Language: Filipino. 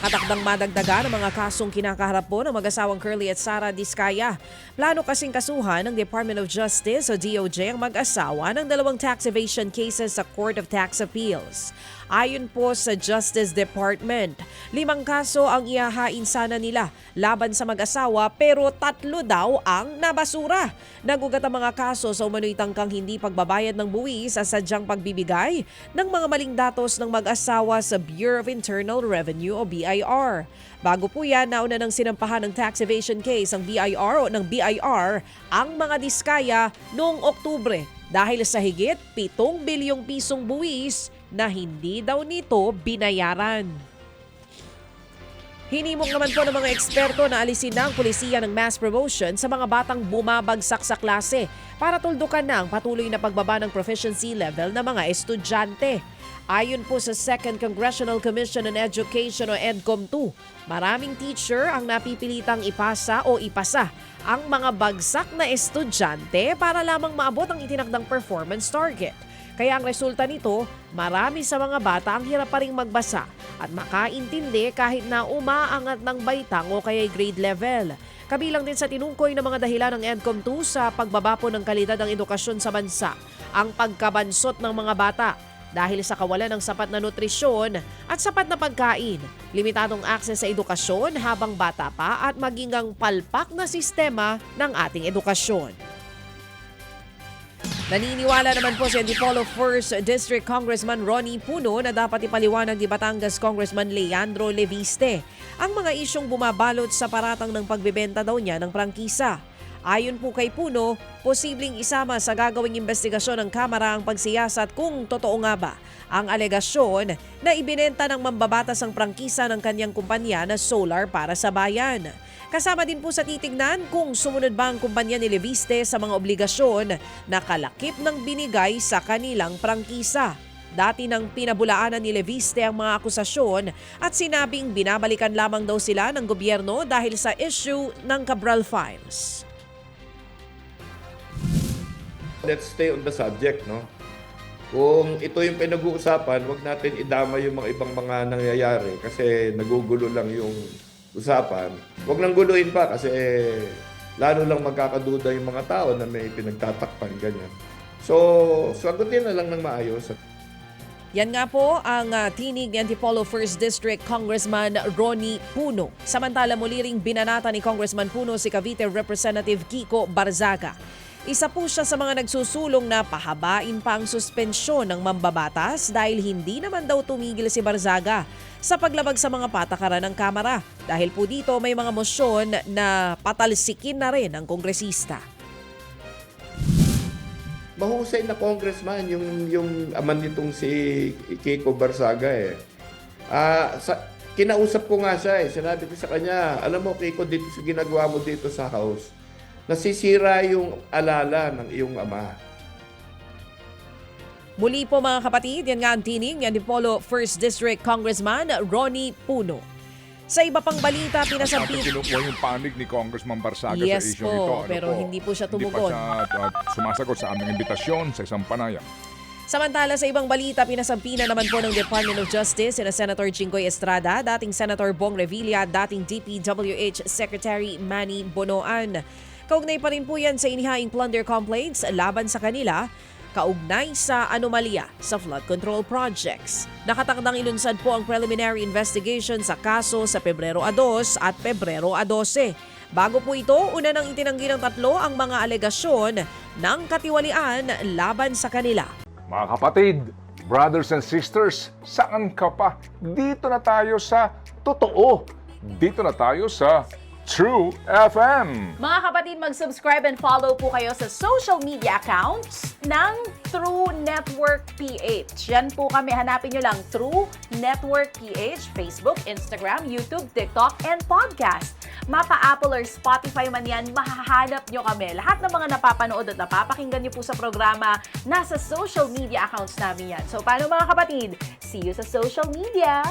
Nakatakdang madagdagan ang mga kasong kinakaharap po ng mag-asawang Curly at Sara Diskaya. Plano kasing kasuhan ng Department of Justice o DOJ ang mag-asawa ng dalawang tax evasion cases sa Court of Tax Appeals. Ayon po sa Justice Department, 5 kaso ang ihahain sana nila laban sa mag-asawa pero 3 daw ang nabasura. Nagugat ang mga kaso sa umano'y tangkang hindi pagbabayad ng buwis sa sadyang pagbibigay ng mga maling datos ng mag-asawa sa Bureau of Internal Revenue o BIR. Bago po yan, nauna ng sinampahan ng tax evasion case ang BIR ang mga Diskaya noong Oktubre dahil sa higit 7 bilyong pisong buwis na hindi daw nito binayaran. Hinimok naman po ng mga eksperto na alisin na ang pulisiya ng mass promotion sa mga batang bumabagsak sa klase para tuldukan na ang patuloy na pagbaba ng proficiency level ng mga estudyante. Ayon po sa 2nd Congressional Commission on Education o EDCOM2, maraming teacher ang napipilitang ipasa o ipasa ang mga bagsak na estudyante para lamang maabot ang itinakdang performance target. Kaya ang resulta nito, marami sa mga bata ang hirap pa ring magbasa at makaintindi kahit na umaangat ng baitang o kaya grade level. Kabilang din sa tinungkoy ng mga dahilan ng EDCOM2 sa pagbaba po ng kalidad ng edukasyon sa bansa, ang pagkabansot ng mga bata dahil sa kawalan ng sapat na nutrisyon at sapat na pagkain, limitadong akses sa edukasyon habang bata pa at maging ang palpak na sistema ng ating edukasyon. Naniniwala naman po si Antipolo 1st District Congressman Ronnie Puno na dapat ipaliwanag ni Batangas Congressman Leandro Leviste ang mga isyong bumabalot sa paratang ng pagbebenta daw niya ng prangkisa. Ayon po kay Puno, posibleng isama sa gagawing investigasyon ng Kamara ang pagsiyasat kung totoo nga ba ang alegasyon na ibinenta ng mambabatas ang prangkisa ng kanyang kumpanya na Solar para sa Bayan. Kasama din po sa titignan kung sumunod ba ang kumpanya ni Leviste sa mga obligasyon na kalakip ng binigay sa kanilang prangkisa. Dati nang pinabulaanan ni Leviste ang mga akusasyon at sinabing binabalikan lamang daw sila ng gobyerno dahil sa issue ng Cabral Files. Let's stay on the subject, no? Kung ito yung pinag-uusapan, wag natin idama yung mga ibang mga nangyayari kasi nagugulo lang yung usapan. Wag nang guluhin pa kasi lalo lang magkakaduda yung mga tao na may pinagtatakpan ganyan. So, sagutin na lang ng maayos. Yan nga po ang tinig ni Antipolo 1st District Congressman Ronnie Puno. Samantala muli ring binanata ni Congressman Puno si Cavite Representative Kiko Barzaga. Isa po siya sa mga nagsusulong na pahabain pa ang suspensyon ng mambabatas dahil hindi naman daw tumigil si Barzaga sa paglabag sa mga patakaran ng Kamara. Dahil po dito may mga mosyon na patalsikin na rin ang kongresista. Mahusay na congressman yung aman nitong si Kiko Barzaga eh. Kinausap ko nga siya eh. Sinabi ko sa kanya, alam mo Kiko, dito sa ginagawa mo dito sa house, nasisira yung alala ng iyong ama. Muli po mga kapatid, yan nga ang tinig ni Antipolo 1st District Congressman Ronnie Puno. Sa iba pang balita, pinasampit. Kinukuha yung panig ni Congressman Barzaga Yes sa issue po, ito. pero hindi po siya tumugon. Hindi pa siya sumasagot sa aming imbitasyon sa isang panayam. Samantala sa ibang balita, pinasampina naman po ng Department of Justice sina Senator Jinggoy Estrada, dating Senator Bong Revilla, dating DPWH Secretary Manny Bonoan. Kaugnay pa rin po yan sa inihaing plunder complaints laban sa kanila, kaugnay sa anomalya sa flood control projects. Nakatakdang ilunsad po ang preliminary investigation sa kaso sa Pebrero 2 at Pebrero 12. Bago po ito, una nang itinanggi ng 3 ang mga alegasyon ng katiwalian laban sa kanila. Mga kapatid, brothers and sisters, saan ka pa? Dito na tayo sa totoo. Dito na tayo sa True FM. Mga kapatid, mag-subscribe and follow po kayo sa social media accounts ng True Network PH. Yan po kami, hanapin nyo lang True Network PH, Facebook, Instagram, YouTube, TikTok, and podcast. Mapa Apple or Spotify man yan, mahahanap nyo kami. Lahat ng mga napapanood at napapakinggan nyo po sa programa, nasa social media accounts namin yan. So paano mga kapatid? See you sa social media!